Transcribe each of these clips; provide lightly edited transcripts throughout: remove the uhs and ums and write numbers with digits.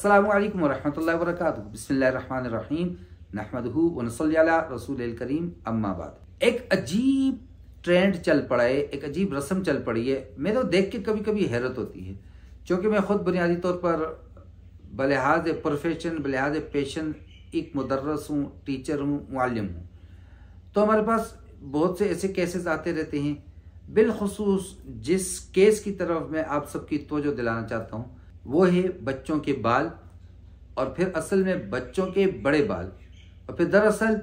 अस्सलामु अलैकुम वरहमतुल्लाहि वबरकातुहू। बिस्मिल्लाहिर्रहमानिर्रहीम। नहमदुहू व नसल्ली अला रसूलिल करीम। अम्मा बाद। एक अजीब ट्रेंड चल पड़ा है, एक अजीब रस्म चल पड़ी है। मैं तो देख के कभी कभी हैरत होती है, क्योंकि मैं खुद बुनियादी तौर पर बलिहाज प्रोफेशन, बलिहाज पेशन एक मुदर्रस हूँ, टीचर हूँ, मुअल्लिम हूँ। तो हमारे पास बहुत से ऐसे केसेस आते रहते हैं। बिलखुसूस जिस केस की तरफ मैं आप सबकी तवज्जो दिलाना चाहता हूँ वो है बच्चों के बाल, और फिर असल में बच्चों के बड़े बाल, और फिर दरअसल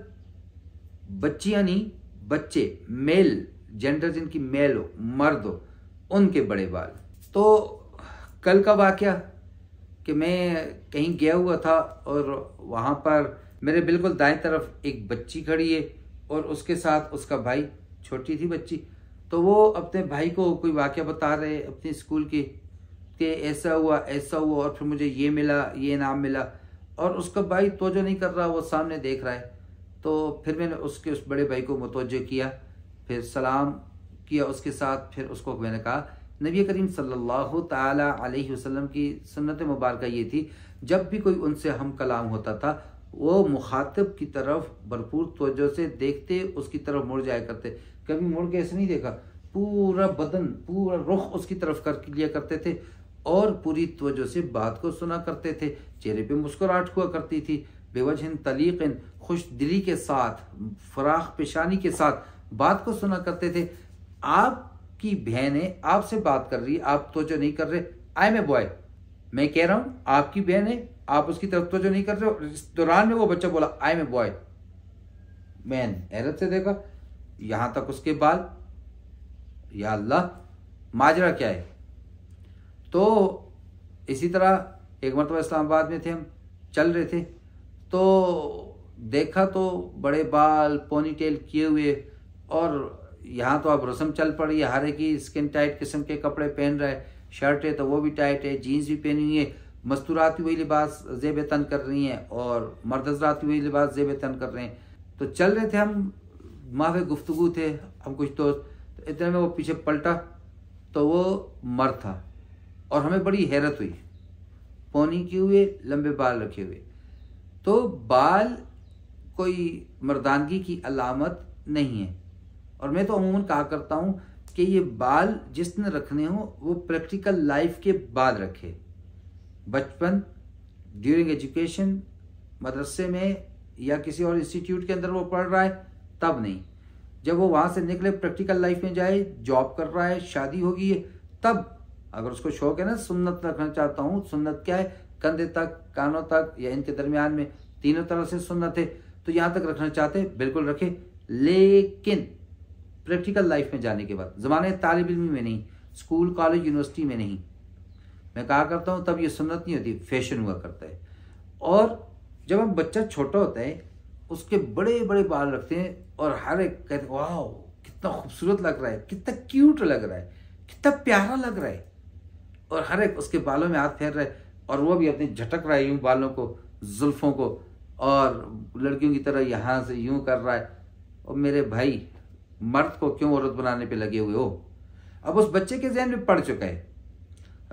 बच्चियां नहीं, बच्चे, मेल जेंडर जिनकी मेल हो, मर्द हो, उनके बड़े बाल। तो कल का वाकया कि मैं कहीं गया हुआ था और वहाँ पर मेरे बिल्कुल दाएं तरफ एक बच्ची खड़ी है और उसके साथ उसका भाई, छोटी थी बच्ची। तो वो अपने भाई को कोई वाकया बता रहे अपने स्कूल के कि ऐसा हुआ और फिर मुझे ये मिला, ये इनाम मिला, और उसका भाई तवज्जो नहीं कर रहा, वो सामने देख रहा है। तो फिर मैंने उस बड़े भाई को मुतवज्जो किया, फिर सलाम किया उसके साथ। फिर उसको मैंने कहा नबी करीम सल्लल्लाहु ताला अलैहि वसल्लम की सुन्नत मुबारक ये थी, जब भी कोई उनसे हम कलाम होता था वो मुखातिब की तरफ भरपूर तवज्जो से देखते, उसकी तरफ मुड़ जाया करते। कभी मुड़ के ऐसे नहीं देखा, पूरा बदन, पूरा रुख उसकी तरफ कर लिया करते थे और पूरी तवज्जो से बात को सुना करते थे। चेहरे पे मुस्कुराहट हुआ करती थी, बेवजह तलीक़िन, खुश दिली के साथ, फराख पेशानी के साथ बात को सुना करते थे। आपकी बहनें आपसे बात कर रही, आप तवज्जो नहीं कर रहे, आई एम ए बॉय। मैं कह रहा हूं आपकी बहन है, आप उसकी तरफ तवज्जो नहीं कर रहे हो। इस दौरान में वो बच्चा बोला आई एम ए बॉय। मैंने हैरत से देखा, यहां तक उसके बाल, या अल्लाह माजरा क्या है। तो इसी तरह एक मरतबा इस्लामाबाद में थे, हम चल रहे थे तो देखा तो बड़े बाल पोनी टेल किए हुए, और यहाँ तो अब रस्म चल पड़ी है, हर एक ही स्किन टाइट किस्म के कपड़े पहन रहा है, शर्ट है तो वो भी टाइट है, जीन्स भी पहनी हुई है, मस्तूरात वही लिबास ज़ेब तन कर रही हैं और मर्द हज़रात वही लिबास ज़ेब तन कर रहे हैं। तो चल रहे थे हम, मावे गुफ्तगू थे हम कुछ दोस्त। तो इतने में वो पीछे पलटा तो वो मर्द था और हमें बड़ी हैरत हुई, पोनी किए हुए, लंबे बाल रखे हुए। तो बाल कोई मर्दानगी की अलामत नहीं है, और मैं तो अमूमन कहा करता हूँ कि ये बाल जिसने रखने हो वो प्रैक्टिकल लाइफ के बाद रखे। बचपन, ड्यूरिंग एजुकेशन, मदरसे में या किसी और इंस्टीट्यूट के अंदर वो पढ़ रहा है तब नहीं। जब वो वहाँ से निकले, प्रैक्टिकल लाइफ में जाए, जॉब कर रहा है, शादी होगी है, तब अगर उसको शौक है ना, सुन्नत रखना चाहता हूँ, सुन्नत क्या है, कंधे तक, कानों तक या इनके दरमियान में तीनों तरह से सुन्नत है, तो यहाँ तक रखना चाहते बिल्कुल रखे। लेकिन प्रैक्टिकल लाइफ में जाने के बाद, ज़माने तालिब इल्म में नहीं, स्कूल कॉलेज यूनिवर्सिटी में नहीं, मैं कहा करता हूँ तब ये सुन्नत नहीं होती, फैशन हुआ करता है। और जब हम बच्चा छोटा होता है उसके बड़े बड़े बाल रखते हैं और हर एक कहते वाह कितना खूबसूरत लग रहा है, कितना क्यूट लग रहा है, कितना प्यारा लग रहा है, और हर एक उसके बालों में हाथ फेर रहा है, और वो भी अपनी झटक रहा है यूं बालों को, जुल्फों को, और लड़कियों की तरह यहाँ से यूं कर रहा है। और मेरे भाई, मर्द को क्यों औरत बनाने पे लगे हुए हो? अब उस बच्चे के जहन में पड़ चुका है,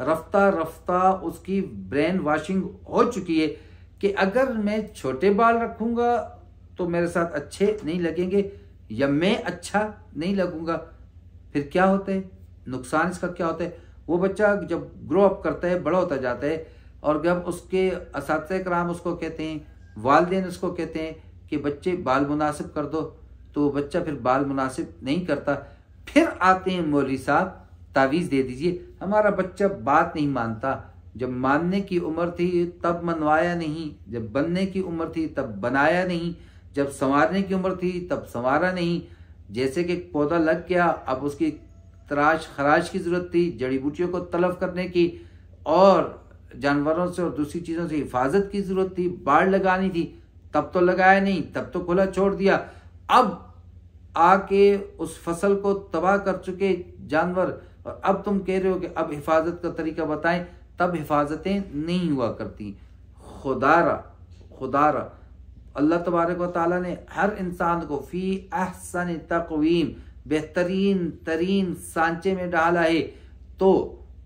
रफ्ता रफ्ता उसकी ब्रेन वॉशिंग हो चुकी है कि अगर मैं छोटे बाल रखूंगा तो मेरे साथ अच्छे नहीं लगेंगे, या मैं अच्छा नहीं लगूंगा। फिर क्या होता है, नुकसान इसका क्या होता है? वो बच्चा जब ग्रो अप करता है, बड़ा होता जाता है, और जब उसके असातिज़ा कराम उसको कहते हैं, वालिदैन उसको कहते हैं कि बच्चे बाल मुनासिब कर दो, तो वो बच्चा फिर बाल मुनासिब नहीं करता। फिर आते हैं मौलवी साहब, तावीज़ दे दीजिए, हमारा बच्चा बात नहीं मानता। जब मानने की उम्र थी तब मनवाया नहीं, जब बनने की उम्र थी तब बनाया नहीं, जब संवारने की उम्र थी तब संवारा नहीं। जैसे कि पौधा लग गया, अब उसकी तराश खराश की जरूरत थी, जड़ी बूटियों को तलब करने की, और जानवरों से और दूसरी चीज़ों से हिफाजत की जरूरत थी, बाड़ लगानी थी, तब तो लगाया नहीं, तब तो खुला छोड़ दिया। अब आके उस फसल को तबाह कर चुके जानवर, और अब तुम कह रहे हो कि अब हिफाजत का तरीका बताएं, तब हिफाजतें नहीं हुआ करती। खुदारा अल्लाह तबारक व तआला ने हर इंसान को फी अहसन तक़वीम, बेहतरीन तरीन सांचे में डाला है। तो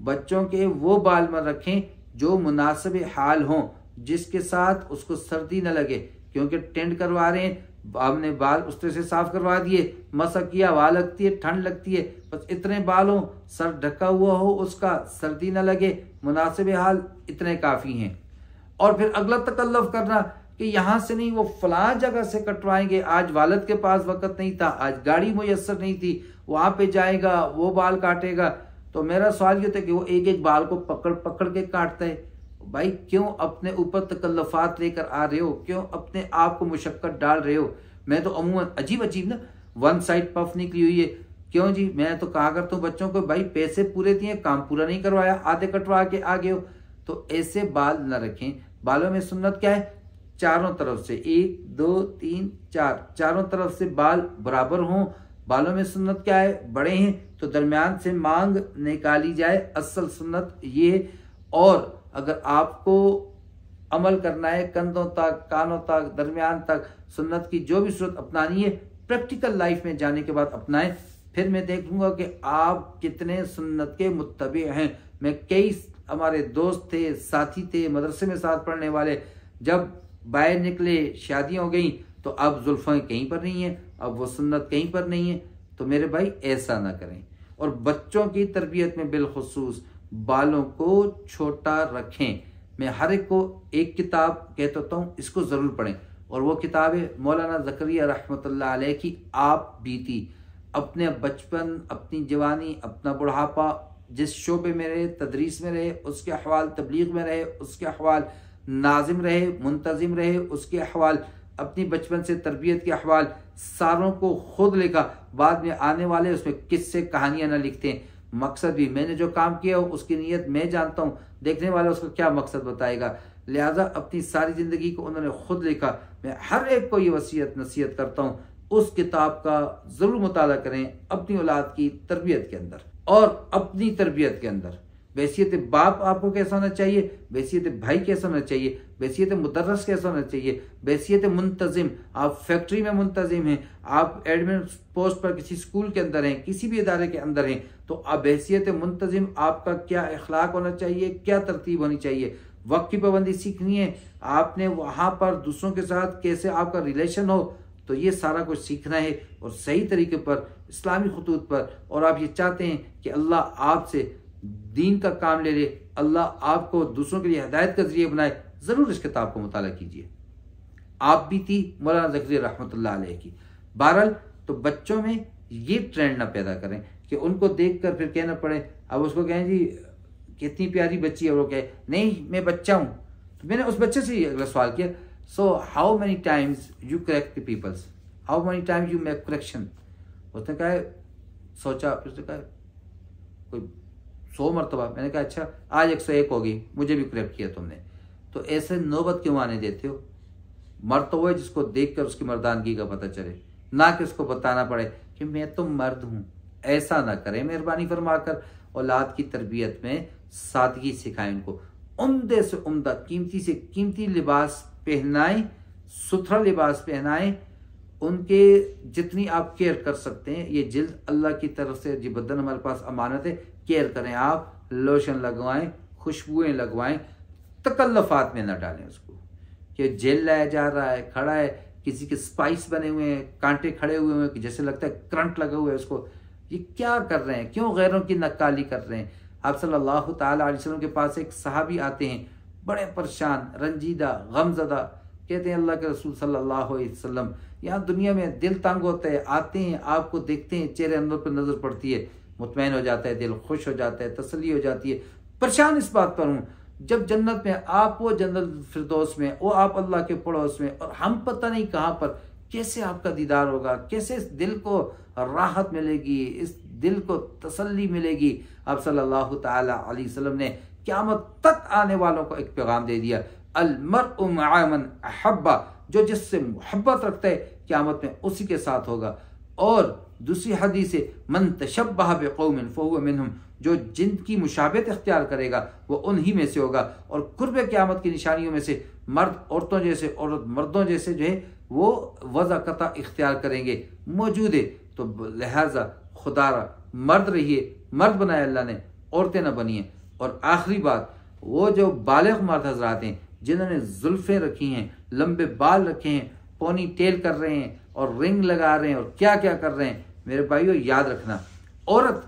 बच्चों के वो बाल मत रखें जो मुनासिब हाल हो, जिसके साथ उसको सर्दी न लगे, क्योंकि टेंट करवा रहे हैं, हमने बाल उस तरह से साफ करवा दिए, मसा किया, हवा लगती है, ठंड लगती है, बस इतने बाल हो, सर ढका हुआ हो, उसका सर्दी न लगे, मुनासिब हाल, इतने काफ़ी हैं। और फिर अगला तकल्लुफ करना कि यहाँ से नहीं, वो फलां जगह से कटवाएंगे, आज वालिद के पास वक़्त नहीं था, आज गाड़ी मुयस्सर नहीं थी, वहाँ पे जाएगा, वो बाल काटेगा। तो मेरा सवाल ये था कि वो एक एक बाल को पकड़ पकड़ के काटता है। भाई क्यों अपने ऊपर तकल्लुफ़ात लेकर आ रहे हो, क्यों अपने आप को मुशक्क़त डाल रहे हो। मैं तो अमूमन अजीब अजीब ना वन साइड पफ निकली हुई है, क्यों जी। मैं तो कहा करता हूँ बच्चों को, भाई पैसे पूरे दिए, काम पूरा नहीं करवाया, आधे कटवा के आ गए हो। तो ऐसे बाल न रखें। बालों में सुन्नत क्या है, चारों तरफ से 1 2 3 4 चारों तरफ से बाल बराबर हों। बालों में सुन्नत क्या है, बड़े हैं तो दरमियान से मांग निकाली जाए, असल सुन्नत ये है। और अगर आपको अमल करना है कंधों तक, कानों तक, दरमियान तक, सुन्नत की जो भी सूरत अपनानी है, प्रैक्टिकल लाइफ में जाने के बाद अपनाएं। फिर मैं देखूंगा कि आप कितने सुन्नत के मुत्तबी हैं। मैं कई हमारे दोस्त थे, साथी थे, मदरसे में साथ पढ़ने वाले, जब बाहर निकले, शादियां हो गई, तो अब जुल्फ़ें कहीं पर नहीं है, अब वो सुन्नत कहीं पर नहीं है। तो मेरे भाई ऐसा ना करें। और बच्चों की तरबियत में बिलखुसूस बालों को छोटा रखें। मैं हर एक को एक किताब कहता हूँ, इसको ज़रूर पढ़ें, और वो किताब है मौलाना ज़करिया रहमतुल्लाह अलैह की आप बीती। अपने बचपन, अपनी जवानी, अपना बुढ़ापा, जिस शोबे में रहे, तदरीस में रहे, उसके अहवाल, तबलीग में रहे, उसके अहवाल, नाजिम रहे, मुंतजिम रहे, उसके अहवाल, अपनी बचपन से तरबियत के अहवाल, सारों को खुद लिखा। बाद में आने वाले उसमें किस्से कहानियां न लिखते हैं। मकसद भी मैंने जो काम किया हो उसकी नीयत मैं जानता हूँ, देखने वाला उसका क्या मकसद बताएगा। लिहाजा अपनी सारी ज़िंदगी को उन्होंने खुद लिखा। मैं हर एक को ये वसीयत नसीहत करता हूँ, उस किताब का ज़रूर मुताला करें अपनी औलाद की तरबियत के अंदर और अपनी तरबियत के अंदर। बैसियत बाप आपको कैसा होना चाहिए, बैसियत भाई कैसा होना चाहिए, बैसियत मुदर्रस कैसा होना चाहिए, बैसियत मुंतजिम। आप फैक्ट्री में मुंतजिम हैं, आप एडमिन पोस्ट पर किसी स्कूल के अंदर हैं, किसी भी इदारे के अंदर हैं, तो आप बैसियत मुंतजिम आपका क्या अखलाक होना चाहिए, क्या तरतीब होनी चाहिए। वक्त की पाबंदी सीखनी है आपने, वहाँ पर दूसरों के साथ कैसे आपका रिलेशन हो, तो ये सारा कुछ सीखना है और सही तरीके पर, इस्लामी खतूत पर। और आप ये चाहते हैं कि अल्लाह आपसे दीन का काम ले ले, अल्लाह आपको दूसरों के लिए हिदायत का जरिए बनाए, ज़रूर इस किताब को मुताला कीजिए। आप भी थी मौलाना ज़करिया रहमतुल्लाह अलैह की। बहरहाल तो बच्चों में ये ट्रेंड ना पैदा करें कि उनको देखकर फिर कहना पड़े, अब उसको कहें जी कितनी प्यारी बच्ची है, वो कहे नहीं मैं बच्चा हूँ। तो मैंने उस बच्चे से अगला सवाल किया, so how many times you correct the peoples, how many times you make correction. उसने कहा, सोचा, फिर उसने कहा कोई 100 मरतबा। मैंने कहा अच्छा आज 101 होगी, मुझे भी करेक्ट किया तुमने। तो ऐसे नौबत क्यों आने देते हो। मर्द तो वो है जिसको देखकर उसकी मर्दानगी का पता चले, ना कि उसको बताना पड़े कि मैं तो मर्द हूँ। ऐसा ना करें मेहरबानी फरमाकर। औलाद की तरबियत में सादगी सिखाएं, उनको उम्दे से उम्दा, कीमती से कीमती लिबास पहनाएं, सुथरा लिबास पहनाएं। उनके जितनी आप केयर कर सकते हैं, ये जिल्द अल्लाह की तरफ से, जी बदन हमारे पास अमानत है, केयर करें। आप लोशन लगवाएं, खुशबुएं लगवाएं, तकल्लुफ़ात में न डालें उसको कि जेल लाया जा रहा है, खड़ा है, किसी के स्पाइस बने हुए हैं, कांटे खड़े हुए हैं, जैसे लगता है करंट लगा हुआ है उसको। ये क्या कर रहे हैं, क्यों गैरों की नक्काली कर रहे हैं। आप सल्लल्लाहु ताला अलैहि वसल्लम के पास एक सहाबी आते हैं, बड़े परेशान, रंजीदा, गमज़दा। कहते हैं अल्लाह के रसूल सल्लल्लाहु अलैहि वसल्लम, यहाँ दुनिया में दिल तंग होता है, आते हैं आपको देखते हैं, चेहरे अंदर पर नजर पड़ती है, मुतमैन हो जाता है, दिल खुश हो जाता है, तसल्ली हो जाती है। परेशान इस बात पर हूँ, जब जन्नत में आप, वो जन्नत फिरदौस में, वो आप अल्लाह के पड़ोस में, और हम पता नहीं कहाँ पर, कैसे आपका दीदार होगा, कैसे इस दिल को राहत मिलेगी, इस दिल को तसल्ली मिलेगी। आप सल्लल्लाहु ताला अलैहि वसल्लम ने क़यामत तक आने वालों को एक पैगाम दे दिया, अल मर्उ मअ मन अहब्बा, जो जिससे मोहब्बत रखता है क़यामत में उसी के साथ होगा। और दूसरी हदीस है, मन तशब्बह बिक़ौमिन फहुव मिनहुम, जो जिनकी मुशाबहत इख्तियार करेगा वो उन्हीं में से होगा। और कुर्ब क़यामत की निशानियों में से मर्द औरतों जैसे, औरत मर्दों जैसे जो है वो वज़ाक़ता इख्तियार करेंगे, मौजूद है। तो लिहाजा खुदारा मर्द रहिए, मर्द बनाया अल्लाह ने, औरतें न बनिए। और आखिरी बात, वो जो बालिग मर्द हजरात हैं जिन्होंने जुल्फें रखी हैं, लंबे बाल रखे हैं, पोनी टेल कर रहे हैं और रिंग लगा रहे हैं और क्या क्या कर रहे हैं, मेरे भाइयों याद रखना, औरत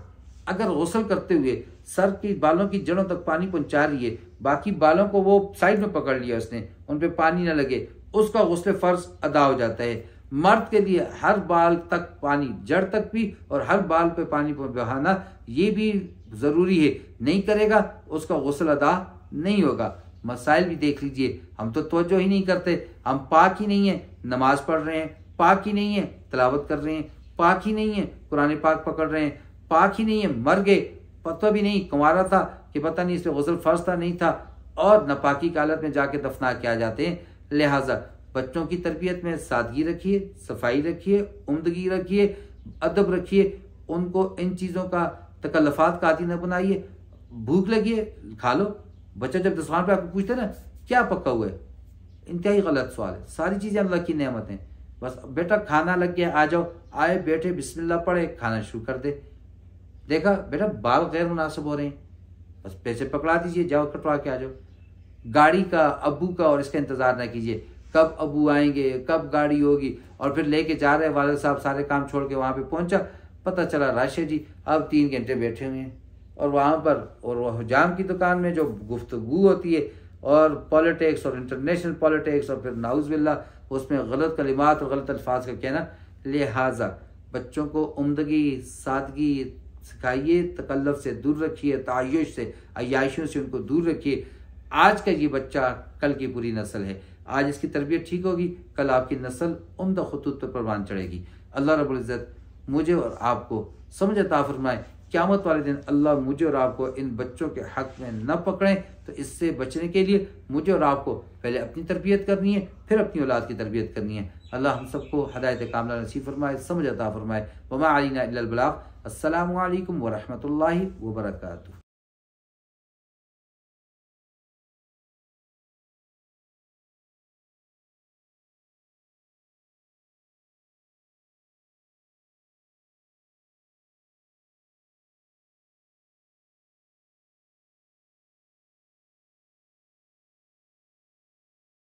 अगर गुस्ल करते हुए सर की बालों की जड़ों तक पानी पहुंचा रही है, बाकी बालों को वो साइड में पकड़ लिया उसने, उन पे पानी ना लगे, उसका गुस्ल फर्ज अदा हो जाता है। मर्द के लिए हर बाल तक पानी, जड़ तक भी, और हर बाल पे पानी बहाना ये भी जरूरी है, नहीं करेगा उसका गुस्ल अदा नहीं होगा। मसाइल भी देख लीजिए, हम तो तवज्जो ही नहीं करते, हम पाक ही नहीं है, नमाज पढ़ रहे हैं, पाक ही नहीं है, तिलावत कर रहे हैं, पाक ही नहीं है, कुरान पाक पकड़ रहे हैं, पाक ही नहीं है, मर गए, पता भी नहीं, कुंवारा था कि पता नहीं इसमें गुस्ल फर्ज था नहीं था, और नापाकी की हालत में जाके दफना किया जाते हैं। लिहाजा बच्चों की तरबियत में सादगी रखिए, सफाई रखिए, उम्दगी रखिए, अदब रखिए, उनको इन चीज़ों का तकल्लुफ़ात का आदी न बनाइए। भूख लगी है खा लो, बच्चा जब दस्तरखान पे आपको पूछते ना क्या पका हुआ है, इंतहाई गलत सवाल है। सारी चीज़ें अल्लाह की नेमत हैं, बस बेटा खाना लग गया आ जाओ, आए बैठे बिस्मिल्लाह पढ़े खाना शुरू कर दे, देखा बेटा बाल गैर मुनासिब हो रहे हैं, बस पैसे पकड़ा दीजिए, जाओ कटवा के आ जाओ। गाड़ी का, अब्बू का और इसका इंतजार ना कीजिए कब अब्बू आएंगे, कब गाड़ी होगी, और फिर लेके जा रहे वालिद साहब सारे काम छोड़ के वहां पे पहुंचा, पता चला राशि जी अब 3 घंटे बैठे हुए हैं, और वहां पर और वह जाम की दुकान में जो गुफ्तगू होती है और पॉलिटिक्स और इंटरनेशनल पॉलिटिक्स और फिर नाउज़ुबिल्लाह उसमें गलत कलिमात और गलत अल्फाज का कहना। लिहाजा बच्चों को उम्दगी, सादगी सिखाइए, तकल्लुफ़ से दूर रखिए, तायुश से, अय्याशियों से उनको दूर रखिए। आज का ये बच्चा कल की पूरी नस्ल है, आज इसकी तरबियत ठीक होगी, कल आपकी नस्ल उम्दा खुतूत पर परवान चढ़ेगी। अल्लाह रब्बुल इज़्ज़त मुझे और आपको समझ अता फरमाए, क़यामत वाले दिन अल्लाह मुझे और आपको इन बच्चों के हक में न पकड़ें। तो इससे बचने के लिए मुझे और आपको पहले अपनी तरबियत करनी है, फिर अपनी औलाद की तरबियत करनी है। अल्लाह हम सबको हदायत कामिला नसीब फरमाए, समझ अता फरमाए। वमा अलैना इल्लल बलाग। अस्सलामु अलैकुम व रहमतुल्लाहि व बरकातुहू।